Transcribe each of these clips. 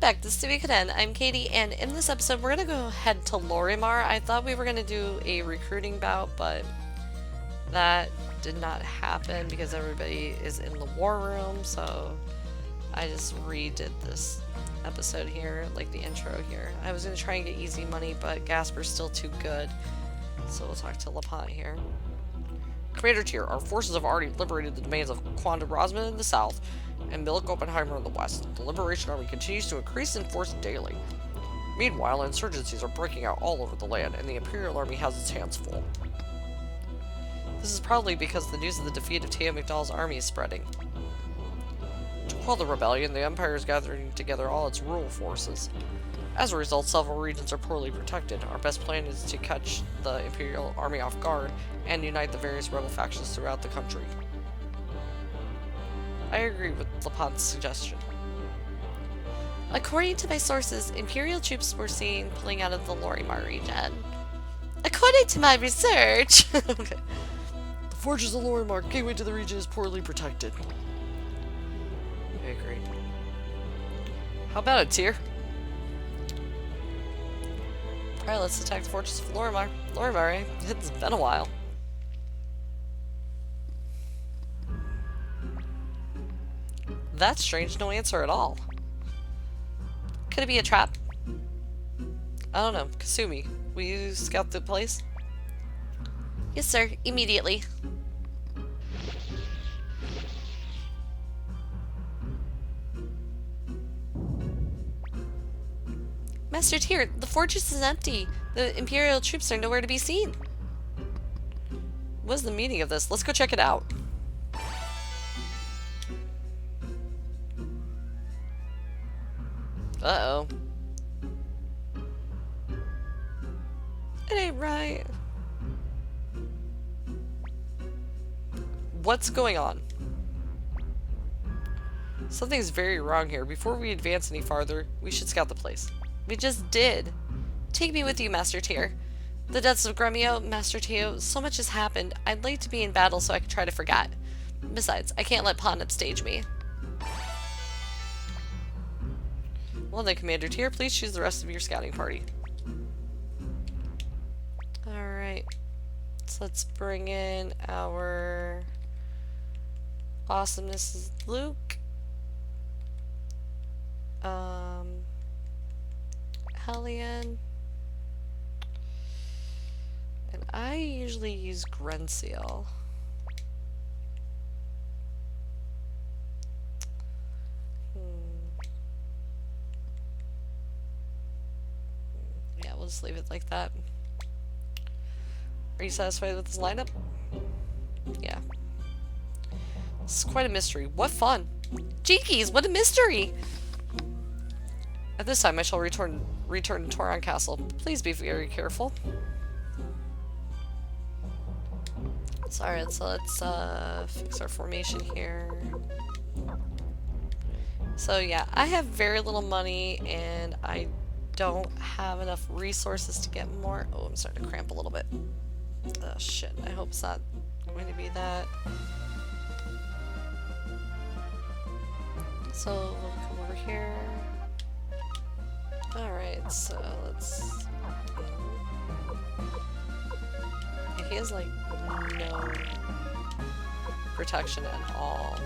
back to Suikoden. I'm Katie, and in this episode, we're gonna go head to Lorimar. I thought we were gonna do a recruiting bout, but that did not happen because everybody is in the war room, so I just redid this episode here, like the intro here. I was gonna try and get easy money, but Gasper's still too good, so we'll talk to Lapont here. Commander Tier, our forces have already liberated the domains of Quanda Rosman in the south and Milk Oppenheimer in the west. The Liberation Army continues to increase in force daily. Meanwhile, insurgencies are breaking out all over the land, and the Imperial Army has its hands full. This is probably because the news of the defeat of Teo McDowell's army is spreading. To quell the rebellion, the Empire is gathering together all its rural forces. As a result, several regions are poorly protected. Our best plan is to catch the Imperial Army off guard and unite the various rebel factions throughout the country. I agree with Lapont's suggestion. According to my sources, Imperial troops were seen pulling out of the Lorimar region. According to my research... Okay. The fortress of Lorimar, gateway to the region, is poorly protected. I agree. How about it, Tyr? Alright, let's attack the fortress of Lorimar. Lorimar, eh? It's been a while. That's strange, no answer at all. Could it be a trap? I don't know. Kasumi, will you scout the place? Yes, sir. Immediately. Master Tyr, the fortress is empty. The Imperial troops are nowhere to be seen. What's the meaning of this? Let's go check it out. Uh-oh. It ain't right. What's going on? Something's very wrong here. Before we advance any farther, we should scout the place. We just did. Take me with you, Master Tyr. The deaths of Gremio, Master Teo, so much has happened. I'd like to be in battle so I can try to forget. Besides, I can't let Pond upstage me. Well then, Commander Tyr, please choose the rest of your scouting party. Alright. So let's bring in our Awesomeness Luke. Hellion. And I usually use Grenseal. Yeah, we'll just leave it like that. Are you satisfied with this lineup? Yeah. This is quite a mystery. What fun! Jinkies, what a mystery! At this time, I shall return to Toron Castle. Please be very careful. Alright, so let's fix our formation here. So yeah, I have very little money and I don't have enough resources to get more. Oh, I'm starting to cramp a little bit. Oh shit, I hope it's not going to be that. So we'll come over here. Alright, so let's... Yeah, he has like no protection at all.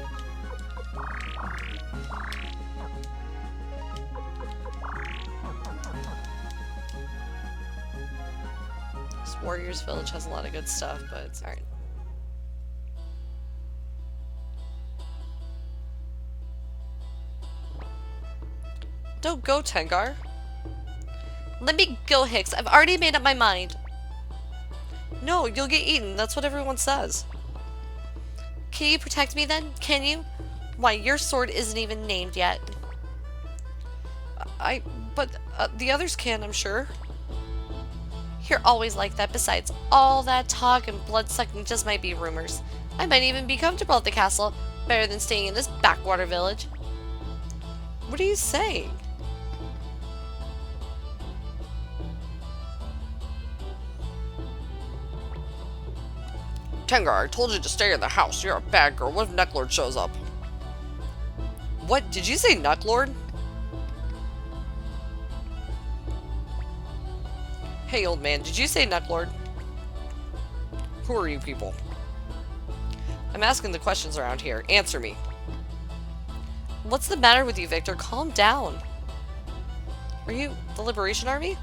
This Warriors Village has a lot of good stuff, but it's alright. Don't go, Tengar. Let me go, Hicks. I've already made up my mind. No, you'll get eaten. That's what everyone says. Can you protect me then? Can you? Why, your sword isn't even named yet. But the others can, I'm sure. You're always like that. Besides, all that talk and blood-sucking just might be rumors. I might even be comfortable at the castle. Better than staying in this backwater village. What are you saying? Tengar, I told you to stay in the house. You're a bad girl. What if Necklord shows up? What? Did you say Necklord? Hey, old man, did you say Necklord? Who are you people? I'm asking the questions around here. Answer me. What's the matter with you, Victor? Calm down. Are you the Liberation Army?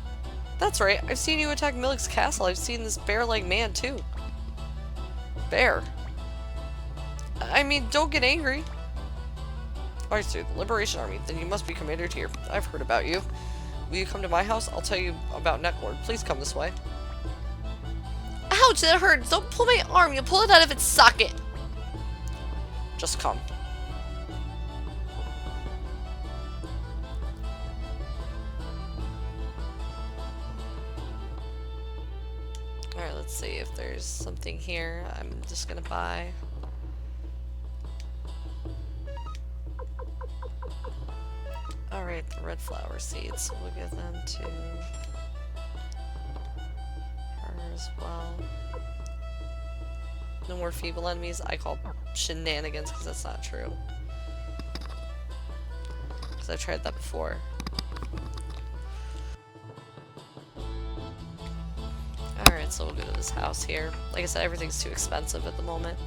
That's right. I've seen you attack Millic's castle. I've seen this bear-like man, too. Bear? I mean, don't get angry. I see, the Liberation Army. Then you must be committed here. I've heard about you. Will you come to my house? I'll tell you about Necklord. Please come this way. Ouch, that hurts. Don't pull my arm. You'll pull it out of its socket. Just come. Alright, let's see if there's something here I'm just gonna buy. Alright, the red flower seeds, so we'll give them to her as well. No more feeble enemies. I call shenanigans because that's not true. Because I've tried that before. Alright, so we'll go to this house here. Like I said, everything's too expensive at the moment.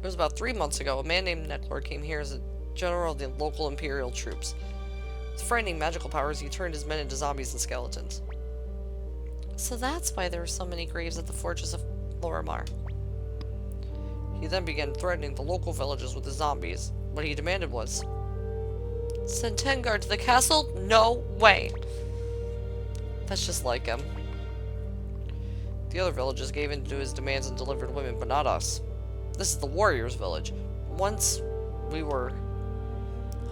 It was about 3 months ago, a man named Necklord came here as a general of the local Imperial troops. With frightening magical powers, he turned his men into zombies and skeletons. So that's why there were so many graves at the fortress of Lorimar. He then began threatening the local villages with the zombies. What he demanded was, send 10 guards to the castle? No way! That's just like him. The other villages gave in to his demands and delivered women, but not us. This is the warriors' village. Once we were...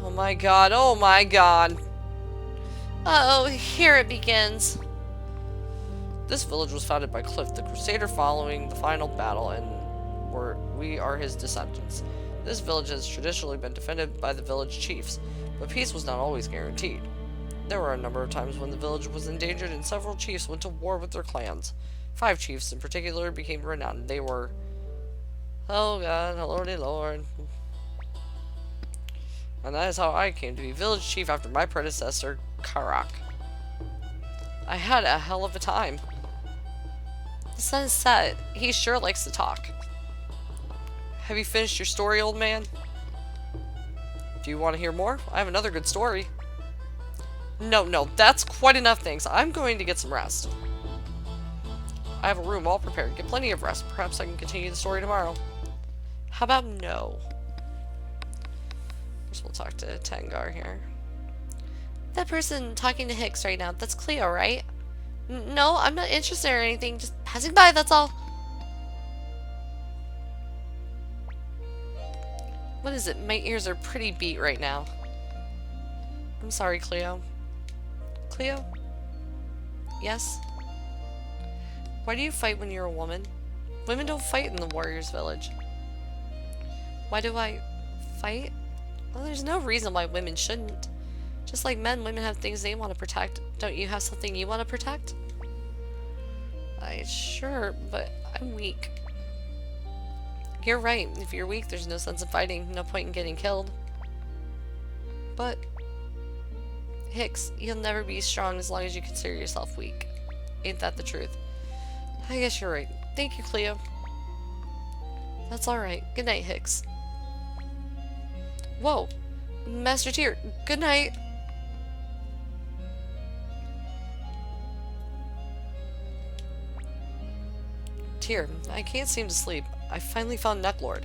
Oh my god, oh my god! Uh-oh, here it begins. This village was founded by Cliff, the crusader following the final battle, and we are his descendants. This village has traditionally been defended by the village chiefs, but peace was not always guaranteed. There were a number of times when the village was endangered and several chiefs went to war with their clans. 5 chiefs in particular became renowned. They were... Oh god, lordy lord. And that is how I came to be village chief after my predecessor, Karak. I had a hell of a time. The sun is set. He sure likes to talk. Have you finished your story, old man? Do you want to hear more? I have another good story. No, that's quite enough, thanks. I'm going to get some rest. I have a room all prepared. Get plenty of rest. Perhaps I can continue the story tomorrow. How about no? First we'll talk to Tengar here. That person talking to Hicks right now, that's Cleo, right? No, I'm not interested or anything. Just passing by, that's all. What is it? My ears are pretty beat right now. I'm sorry, Cleo. Cleo? Yes? Why do you fight when you're a woman? Women don't fight in the warriors' village. Why do I fight? Well, there's no reason why women shouldn't. Just like men, women have things they want to protect. Don't you have something you want to protect? Sure, but I'm weak. You're right. If you're weak, there's no sense in fighting. No point in getting killed. But, Hicks, you'll never be strong as long as you consider yourself weak. Ain't that the truth? I guess you're right. Thank you, Cleo. That's alright. Good night, Hicks. Whoa! Master Tyr, good night! Tyr, I can't seem to sleep. I finally found Necklord.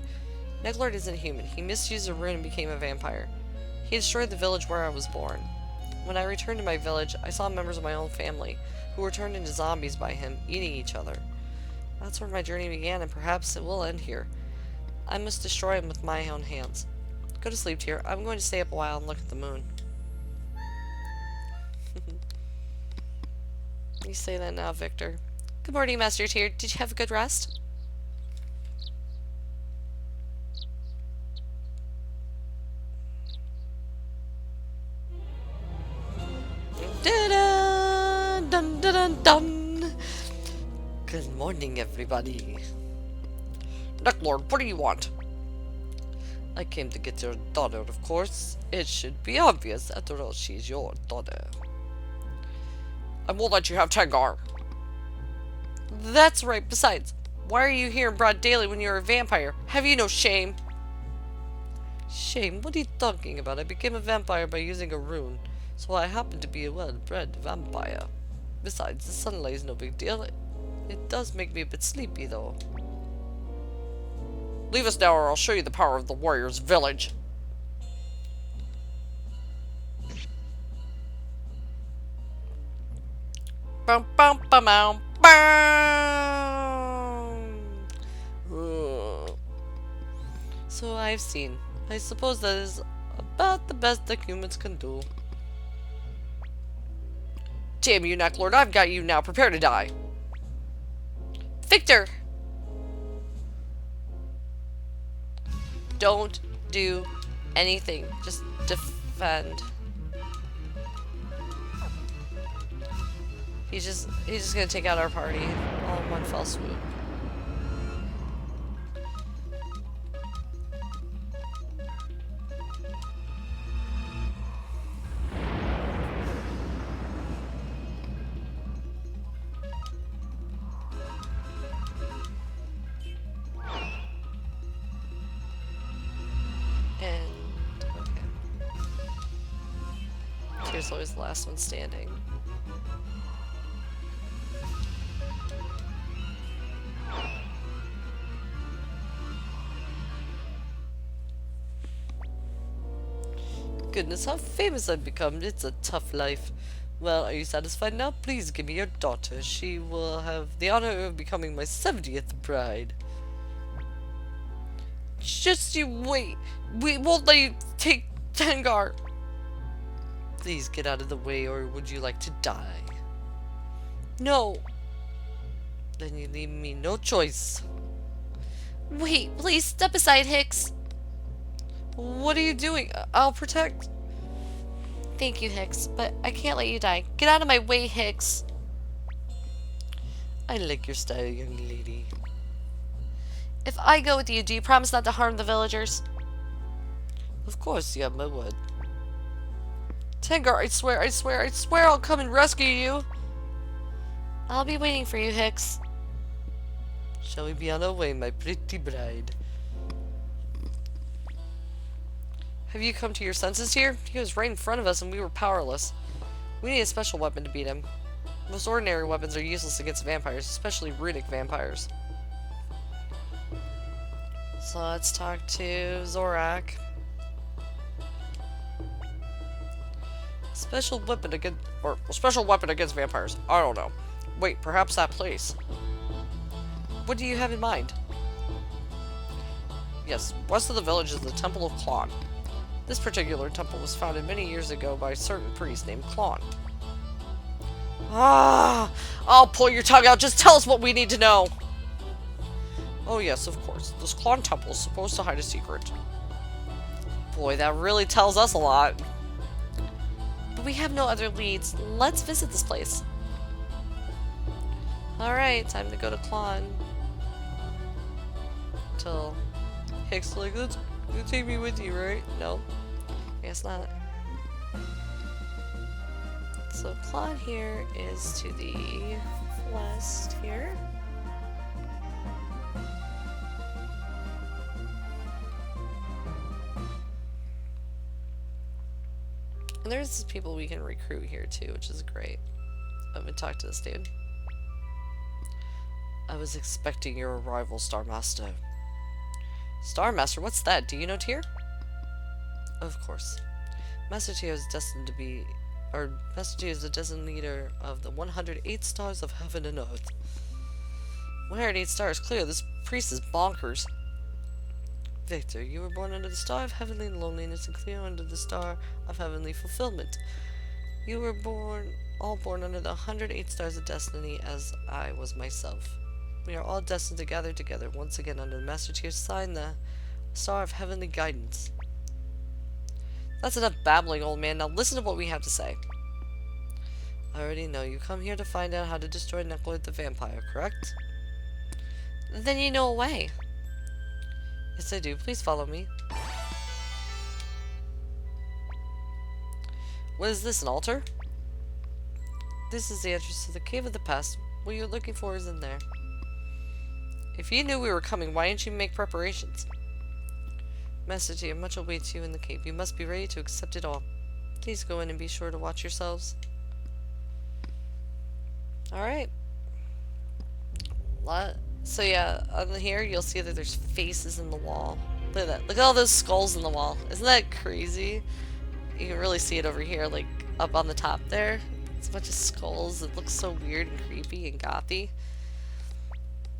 Necklord isn't human. He misused a rune and became a vampire. He destroyed the village where I was born. When I returned to my village, I saw members of my own family, who were turned into zombies by him, eating each other. That's where my journey began, and perhaps it will end here. I must destroy him with my own hands. Go to sleep, Tyr. I'm going to stay up a while and look at the moon. You say that now, Victor. Good morning, Master Tyr. Did you have a good rest? Dun dun dun dun. Good morning, everybody. Necklord, what do you want? I came to get your daughter, of course. It should be obvious. After all, she's your daughter. I won't let you have Tengar. That's right. Besides, why are you here in broad daylight when you're a vampire? Have you no shame? Shame? What are you talking about? I became a vampire by using a rune, so I happen to be a well-bred vampire. Besides, the sunlight is no big deal. It does make me a bit sleepy, though. Leave us now, or I'll show you the power of the warrior's village. Bum bum bum bum bum. So I've seen. I suppose that is about the best that humans can do. Damn you, Necklord, I've got you now. Prepare to die. Victor! Don't do anything. Just defend. He's just gonna take out our party all in one fell swoop. Here's always the last one standing. Goodness, how famous I've become. It's a tough life. Well, are you satisfied now? Please give me your daughter. She will have the honor of becoming my 70th bride. Just you wait. We won't let you take Tengar. Please get out of the way, or would you like to die? No. Then you leave me no choice. Wait, please step aside, Hicks. What are you doing? I'll protect. Thank you, Hicks, but I can't let you die. Get out of my way, Hicks. I like your style, young lady. If I go with you, do you promise not to harm the villagers? Of course, you have my word. Tengar, I swear I'll come and rescue you. I'll be waiting for you, Hicks. Shall we be on our way, my pretty bride? Have you come to your senses here? He was right in front of us and we were powerless. We need a special weapon to beat him. Most ordinary weapons are useless against vampires, especially runic vampires. So let's talk to Zorak. Special weapon against vampires. I don't know. Wait, perhaps that place. What do you have in mind? Yes, west of the village is the Temple of Klon. This particular temple was founded many years ago by a certain priest named Klon. Ah! I'll pull your tongue out. Just tell us what we need to know. Oh yes, of course. This Klon temple is supposed to hide a secret. Boy, that really tells us a lot. But we have no other leads. Let's visit this place. Alright, time to go to Klon. Till Hicks like, let's take me with you, right? No. I guess not. So Klon here is to the west here. And there's people we can recruit here too, which is great. Let me talk to this dude. I was expecting your arrival, Star Master. Star Master? What's that? Do you know Tyr? Of course. Master Tyr is destined to be... Master Tyr is the destined leader of the 108 stars of heaven and earth. 108 stars? Clear, this priest is bonkers. Victor, you were born under the star of heavenly loneliness and Cleo under the star of heavenly fulfillment. You were all born under the 108 stars of destiny, as I was myself. We are all destined to gather together once again under the Master Tier's sign, the star of heavenly guidance. That's enough babbling, old man. Now listen to what we have to say. I already know you come here to find out how to destroy Necklord the vampire, correct? Then you know a way. Yes, I do. Please follow me. What is this, an altar? This is the entrance to the Cave of the Past. What you're looking for is in there. If you knew we were coming, why didn't you make preparations? Master dear, much awaits you in the cave. You must be ready to accept it all. Please go in and be sure to watch yourselves. Alright. So yeah, on here you'll see that there's faces in the wall. Look at that. Look at all those skulls in the wall. Isn't that crazy? You can really see it over here, like up on the top there. It's a bunch of skulls. It looks so weird and creepy and gothy.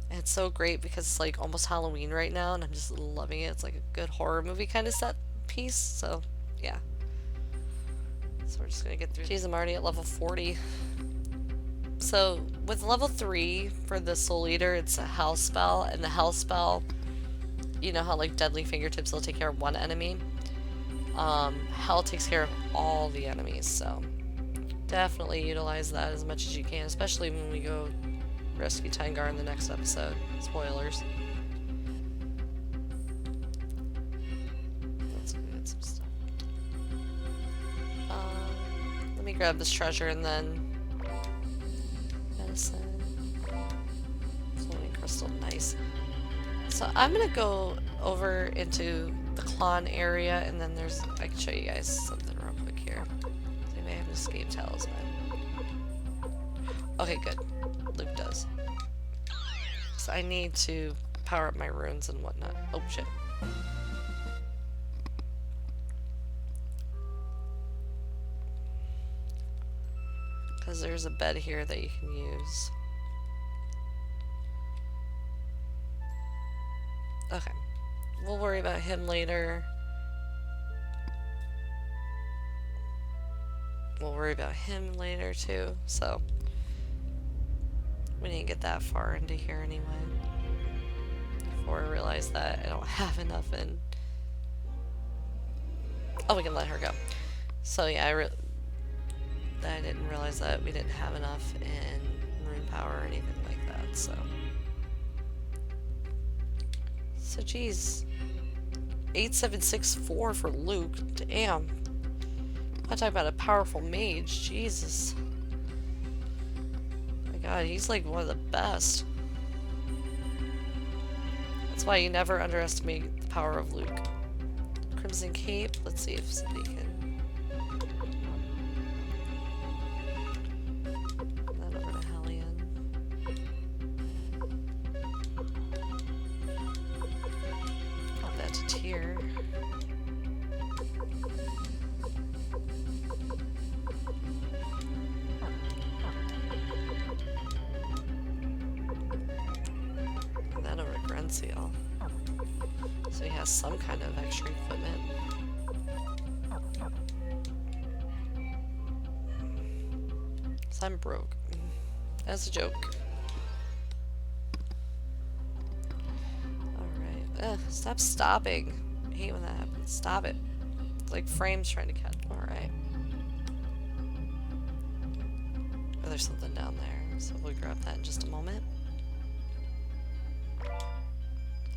And it's so great because it's like almost Halloween right now and I'm just loving it. It's like a good horror movie kind of set piece. So yeah. So we're just gonna get through. Jeez, I'm already at level 40. So with level 3 for the Soul Eater, it's a Hell spell, and the Hell spell, you know how like Deadly Fingertips will take care of one enemy? Hell takes care of all the enemies, so definitely utilize that as much as you can, especially when we go rescue Tengar in the next episode. Spoilers. Let's go get some stuff. Let me grab this treasure and then medicine. Flowing crystal, nice. So I'm gonna go over into the Klon area, and then I can show you guys something real quick here. They may have an escape talisman. Okay, good. Luke does. So I need to power up my runes and whatnot. Oh shit. Because there's a bed here that you can use. Okay. We'll worry about him later. We'll worry about him later too, so we didn't get that far into here anyway. Before I realized that I don't have enough in. Oh, we can let her go. So yeah, I didn't realize that we didn't have enough in rune power or anything like that, so. So geez. 8764 for Luke. Damn. I'm talking about a powerful mage. Jesus. Oh my god, he's like one of the best. That's why you never underestimate the power of Luke. Crimson Cape. Let's see if somebody can. That over to Hellion. Pop that to Tyr. That over to Grenseal. So he has some kind of extra equipment. So I'm broke. That's a joke. Alright. Stop stopping. I hate when that happens. Stop it. It's like frames trying to catch. Alright. Oh, there's something down there. So we'll grab that in just a moment.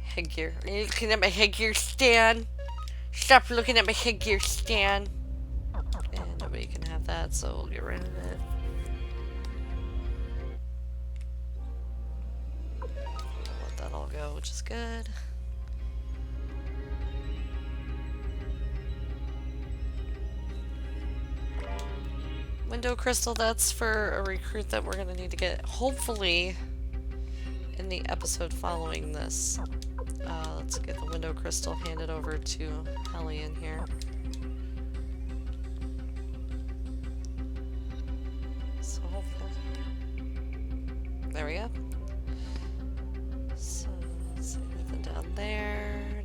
Headgear. Are you looking at my headgear stand? Stop looking at my headgear stand. And nobody can have that, so we'll get rid of it. Let that all go, which is good. Window crystal, that's for a recruit that we're gonna need to get, hopefully, in the episode following this. Let's get the window crystal handed over to Hellion here. So hopefully. There we go. So let's see, nothing down there.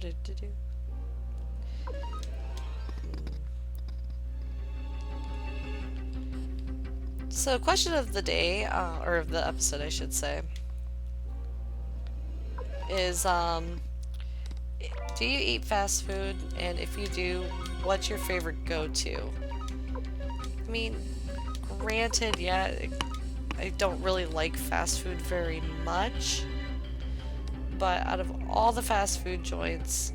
So question of the day, or of the episode I should say, is do you eat fast food? And if you do, what's your favorite go-to? I mean, granted, yeah, I don't really like fast food very much, but out of all the fast food joints,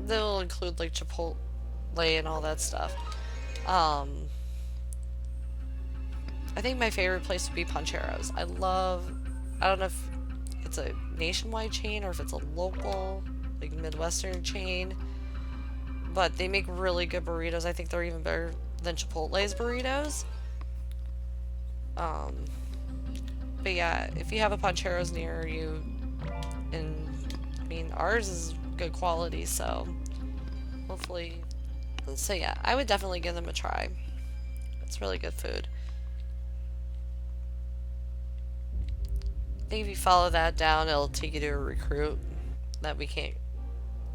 they'll include like Chipotle and all that stuff. I think my favorite place would be Pancheros. I don't know if it's a nationwide chain or if it's a local, like Midwestern chain, but they make really good burritos. I think they're even better than Chipotle's burritos. Um, but yeah, if you have a Pancheros near you, and I mean, ours is good quality, so hopefully. So yeah, I would definitely give them a try. It's really good food. I think if you follow that down, it'll take you to a recruit that we can't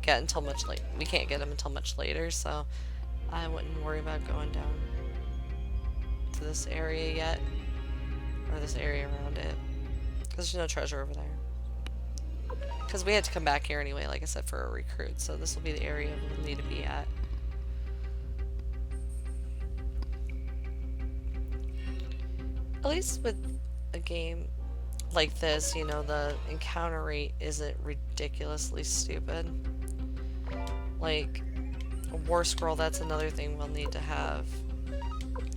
get until much late. We can't get them until much later, so I wouldn't worry about going down to this area yet, or this area around it, because there's no treasure over there. Because we had to come back here anyway, like I said, for a recruit, so this will be the area we'll need to be at. At least with a game like this, you know, the encounter rate isn't ridiculously stupid. Like, a war scroll, that's another thing we'll need to have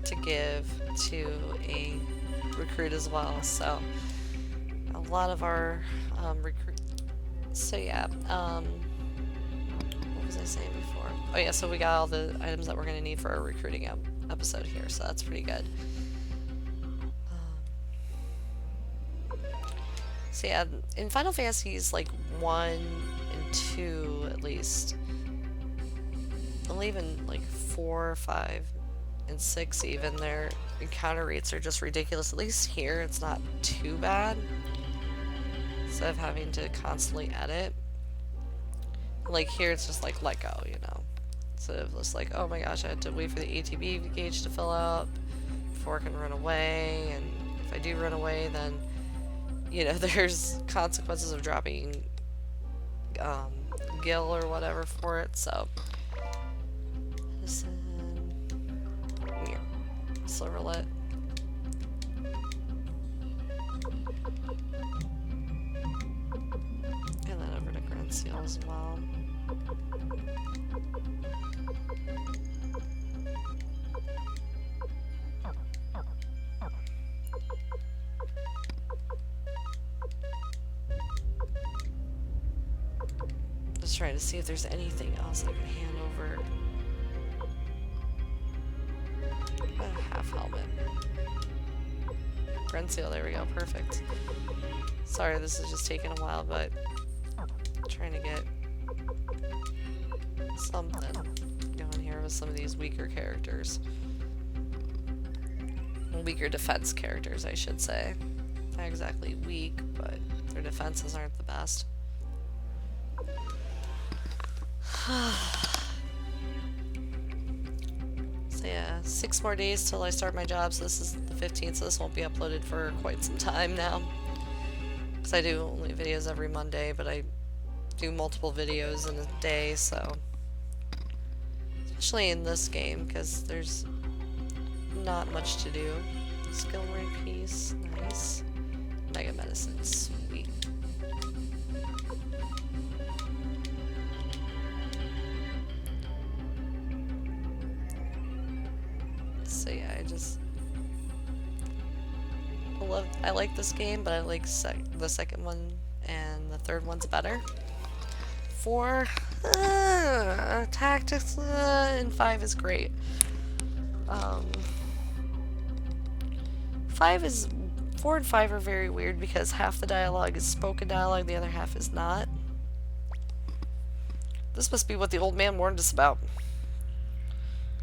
to give to a recruit as well. So, a lot of our recruit. So yeah, what was I saying before? Oh yeah, so we got all the items that we're gonna need for our recruiting episode here, so that's pretty good. So yeah, in Final Fantasies like 1 and 2 at least, and even like 4, 5, and 6 even, their encounter rates are just ridiculous. At least here it's not too bad. Instead of having to constantly edit. Like here it's just like let go, you know. Instead of just like, oh my gosh, I had to wait for the ATB gauge to fill up before I can run away, and if I do run away then, you know, there's consequences of dropping gil or whatever for it, so. Listen. Here. Silverlet. And then over to Grand Seal as well. Just trying to see if there's anything else I can hand over. A half helmet. Grand Seal, there we go, perfect. Sorry, this is just taking a while, but I'm trying to get something going here with some of these weaker characters. Weaker defense characters, I should say. Not exactly weak, but their defenses aren't the best. So yeah, 6 more days till I start my job, so this is the 15th, so this won't be uploaded for quite some time now. Because I do only videos every Monday, but I do multiple videos in a day, so. Especially in this game, because there's not much to do. Skill rank piece, nice. Mega medicine, sweet. So yeah, I like this game, but I like the second one and the third one's better. 4, tactics, and 5 is great. 4 and 5 are very weird because half the dialogue is spoken dialogue, the other half is not. This must be what the old man warned us about.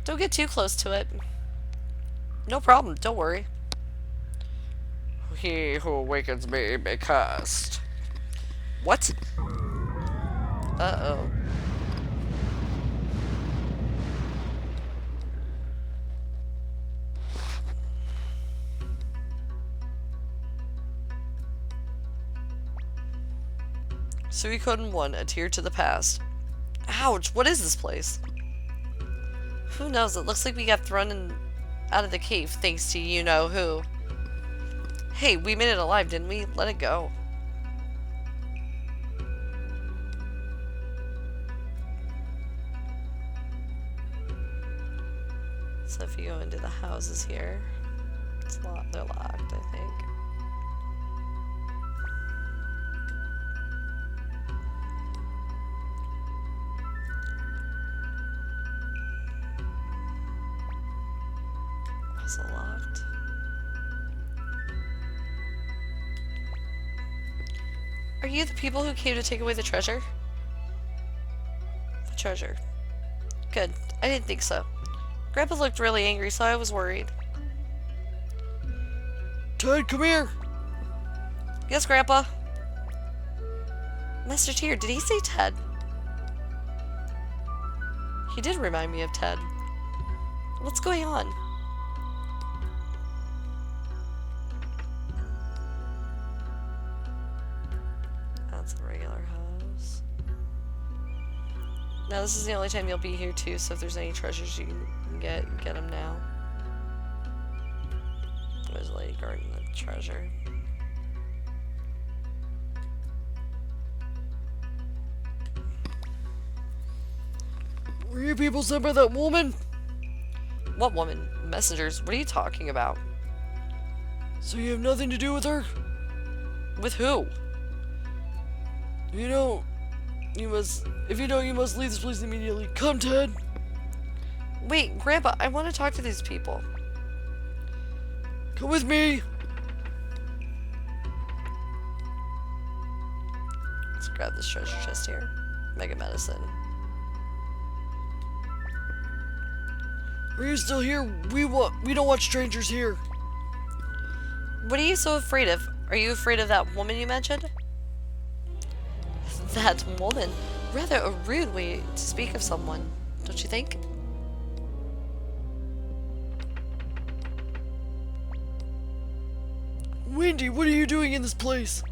Don't get too close to it. No problem, don't worry. He who awakens me may cast. What? Uh-oh. Suikoden 1, a tear to the past. Ouch, what is this place? Who knows, it looks like we got thrown out of the cave thanks to you-know-who. Hey, we made it alive, didn't we? Let it go. So if you go into the houses here, It's locked. They're locked, I think. Also locked. Are you the people who came to take away the treasure? The treasure. Good. I didn't think so. Grandpa looked really angry, so I was worried. Ted, come here! Yes, Grandpa? Master Tier, did he say Ted? He did remind me of Ted. What's going on? That's a regular house. Now this is the only time you'll be here too, so if there's any treasures you can get them now. There's a lady guarding the treasure. Were you people sent by that woman? What woman? Messengers? What are you talking about? So you have nothing to do with her? With who? You know, you must leave this place immediately. Come, Ted! Wait, Grandpa, I want to talk to these people. Come with me! Let's grab this treasure chest here. Mega medicine. Are you still here? We don't want strangers here. What are you so afraid of? Are you afraid of that woman you mentioned? That woman? Rather a rude way to speak of someone, don't you think? Wendy, what are you doing in this place?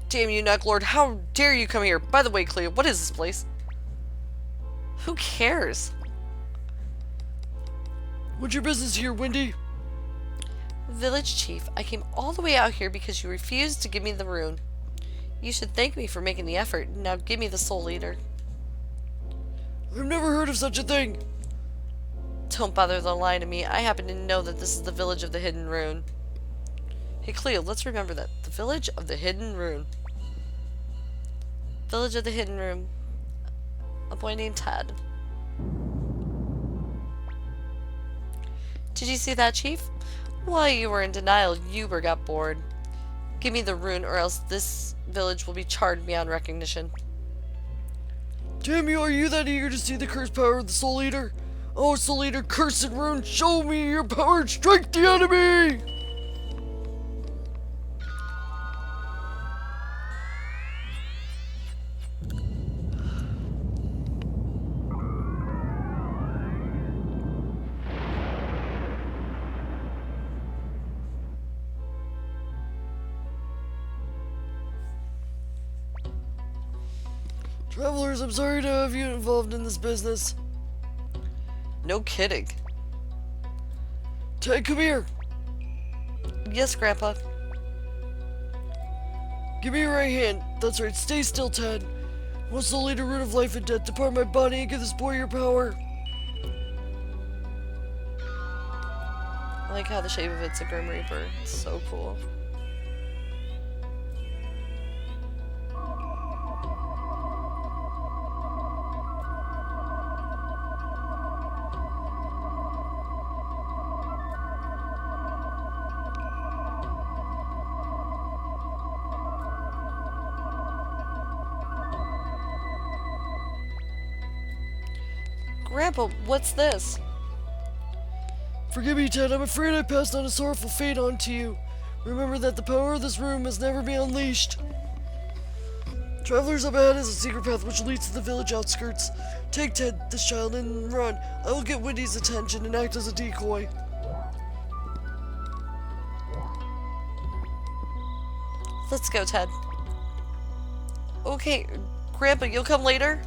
Damn you, Necklord, how dare you come here? By the way, Clea, what is this place? Who cares? What's your business here, Wendy? Village Chief, I came all the way out here because you refused to give me the rune. You should thank me for making the effort. Now give me the Soul Eater. I've never heard of such a thing. Don't bother to lie to me. I happen to know that this is the village of the Hidden Rune. Hey Cleo, let's remember that. The village of the Hidden Rune. Village of the Hidden Rune. A boy named Ted. Did you see that, Chief? While you were in denial, Uber got bored. Give me the rune or else this village will be charred beyond recognition. Damn you, are you that eager to see the cursed power of the Soul Eater? Oh, Soul Eater, cursed rune, show me your power and strike the enemy! Travelers, I'm sorry to have you involved in this business. No kidding. Ted, come here. Yes, Grandpa. Give me your right hand. That's right, stay still, Ted. Once the leader root of life and death, depart my body and give this boy your power. I like how the shape of it's a Grim Reaper. It's so cool. Grandpa, what's this? Forgive me, Ted. I'm afraid I passed on a sorrowful fate on to you. Remember that the power of this room must never be unleashed. Travelers, up ahead is a secret path which leads to the village outskirts. Take Ted, this child, and run. I will get Wendy's attention and act as a decoy. Let's go, Ted. Okay, Grandpa, you'll come later?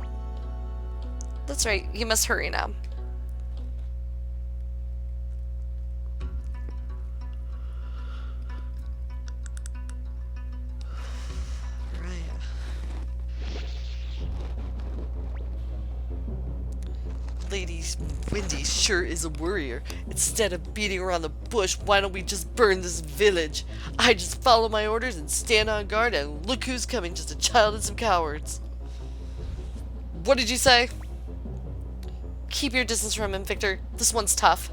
That's right, you must hurry now. Lady Wendy sure is a warrior. Instead of beating around the bush, why don't we just burn this village? I just follow my orders and stand on guard, and look who's coming, just a child and some cowards. What did you say? Keep your distance from him, Victor. This one's tough.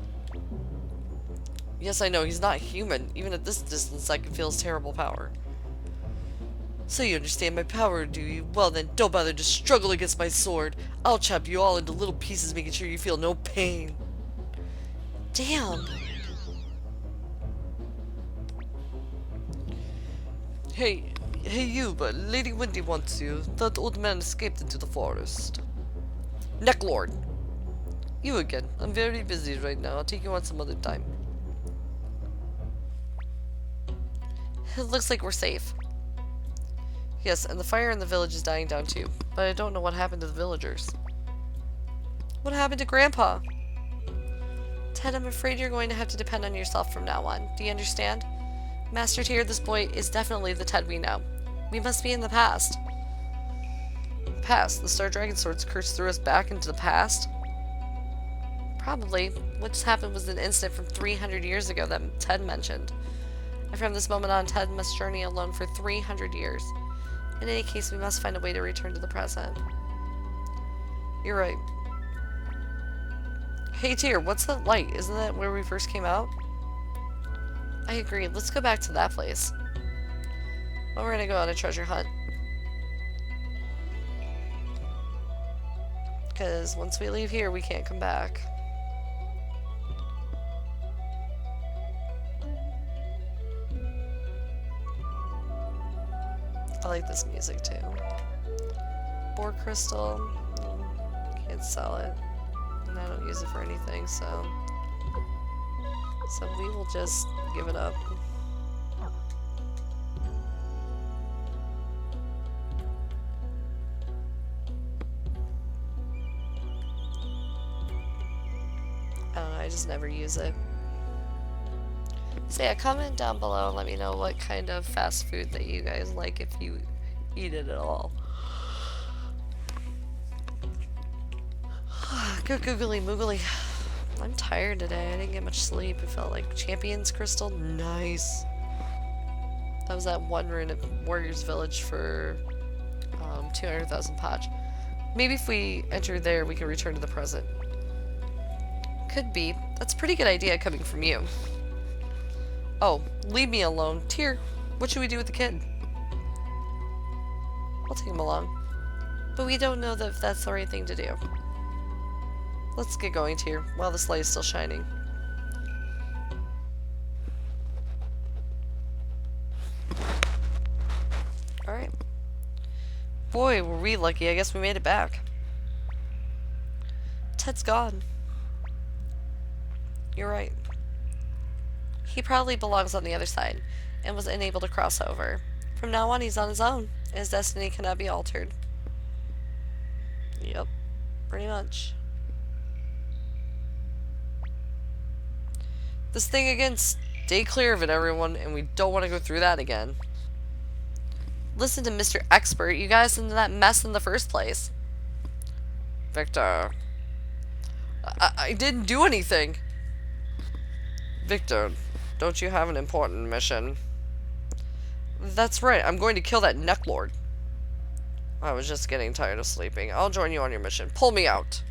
Yes, I know, he's not human. Even at this distance, I can feel his terrible power. So you understand my power, do you? Well then, don't bother to struggle against my sword. I'll chop you all into little pieces, making sure you feel no pain. Damn. Hey you, but Lady Wendy wants you. That old man escaped into the forest. Necklord! You again. I'm very busy right now. I'll take you on some other time. It looks like we're safe. Yes, and the fire in the village is dying down too. But I don't know what happened to the villagers. What happened to Grandpa? Ted, I'm afraid you're going to have to depend on yourself from now on. Do you understand? Master Tyr, this boy is definitely the Ted we know. We must be in the past. The past? The Star Dragon Sword's curse threw us back into the past? Probably. What just happened was an incident from 300 years ago that Ted mentioned. And from this moment on, Ted must journey alone for 300 years. In any case, we must find a way to return to the present. You're right. Hey Tyr, what's that light? Isn't that where we first came out? I agree. Let's go back to that place. Well, we're gonna go on a treasure hunt. Because once we leave here, we can't come back. I like this music too. Boar crystal. Can't sell it. And I don't use it for anything, so we will just give it up. I don't know, I just never use it. So yeah, comment down below and let me know what kind of fast food that you guys like, if you eat it at all. Good googly moogly. I'm tired today. I didn't get much sleep. It felt like Champion's Crystal. Nice. That was that one rune at Warrior's Village for 200,000 Potch. Maybe if we enter there, we can return to the present. Could be. That's a pretty good idea coming from you. Oh, leave me alone. Tyr, what should we do with the kid? I'll take him along. But we don't know if that's the right thing to do. Let's get going, Tyr, while this light is still shining. Alright. Boy, were we lucky. I guess we made it back. Ted's gone. You're right. He probably belongs on the other side, and was unable to cross over. From now on, he's on his own. His destiny cannot be altered. Yep, pretty much. This thing again, stay clear of it, everyone, and we don't want to go through that again. Listen to Mr. Expert, you got us into that mess in the first place. Victor. I didn't do anything. Victor, don't you have an important mission? That's right, I'm going to kill that Necklord. I was just getting tired of sleeping. I'll join you on your mission. Pull me out.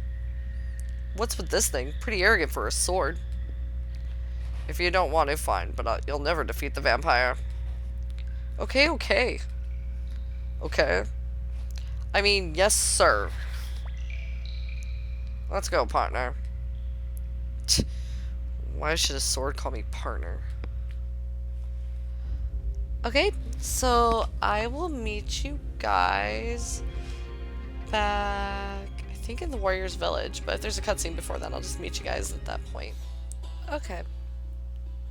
What's with this thing? Pretty arrogant for a sword. If you don't want to, fine, but you'll never defeat the vampire. Okay, okay. Okay. I mean, yes, sir. Let's go, partner. Why should a sword call me partner? Okay, so I will meet you guys back, I think in the Warrior's Village, but if there's a cutscene before then, I'll just meet you guys at that point. Okay.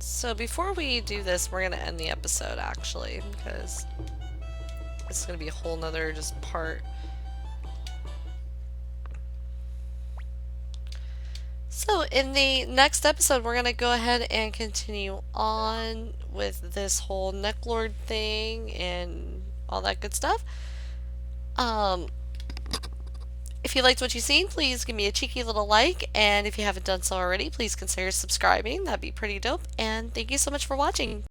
So before we do this, we're going to end the episode, actually, because it's going to be a whole nother just part. So in the next episode, we're going to go ahead and continue on with this whole Necklord thing and all that good stuff. If you liked what you've seen, please give me a cheeky little like, and if you haven't done so already, please consider subscribing. That'd be pretty dope. And thank you so much for watching.